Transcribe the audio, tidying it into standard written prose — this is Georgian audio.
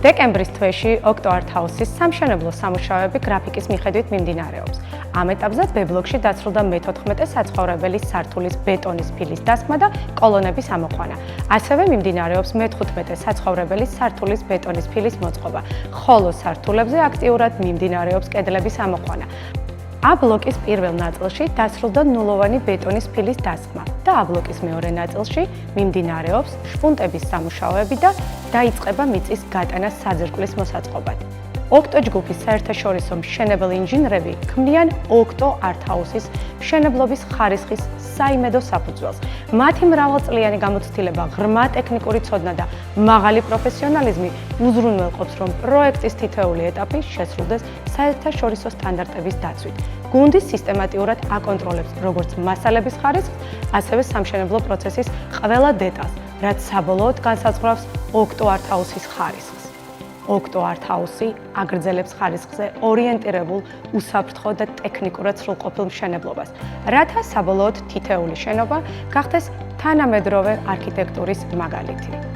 დეკემბრის თვეში ოქტო არტ ჰაუსის სამშენებლო სამუშაოები გრაფიკის მიხედვით მიმდინარეობს. ამ ეტაპზე ბ-ბლოკში დაცრულდა მე-14 საცხოვრებელი სართულის ბეტონის ფილის დასხმა და კოლონების ამოყვანა. ასევე მიმდინარეობს მე-15 საცხოვრებელი სართულის ბეტონის ფილის მოწყობა, ხოლო სართულებზე აქტიურად მიმდინარეობს კედლების ამოყვანა. A-ბლოკის პირველ ნაწილში დაცრულდა ნულოვანი ბეტონის ფილის დასხმა და A-ბლოკის მეორე ნაწილში მიმდინარეობს შპუნტების სამუშაოები და დაიწყება მიწის გატანა საძირკვლის მოსაწყობად. ოქტო ჯგუფის საერთაშორისო მშენებელი ინჟინრები ქმნიან ოქტო არტ ჰაუსის მშენებლობის ხარისხის საიმედო საფუძველს. მათი მრავალწლიანი გამოცდილება, ღრმა ტექნიკური ცოდნა და მაღალი პროფესიონალიზმი უზრუნველყოფს, რომ პროექტის თითოეული ეტაპი შესრულდეს საერთაშორისო სტანდარტების დაცვით. გუნდი სისტემატურად აკონტროლებს როგორც მასალების ხარისხს, ასევე სამშენებლო პროცესის ყველა დეტალს, რაც საბოლოოდ განსაზღვრავს ოქტო არტ ჰაუსის ხარისხს. ოქტო არტ ჰაუსი აგრძელებს ხარისხზე ორიენტირებულ, უსაფრთხო და ტექნიკურად სრულყოფილ მშენებლობას, რათა საბოლოოდ თითოეული შენობა გახდეს თანამედროვე არქიტექტურის მაგალითი.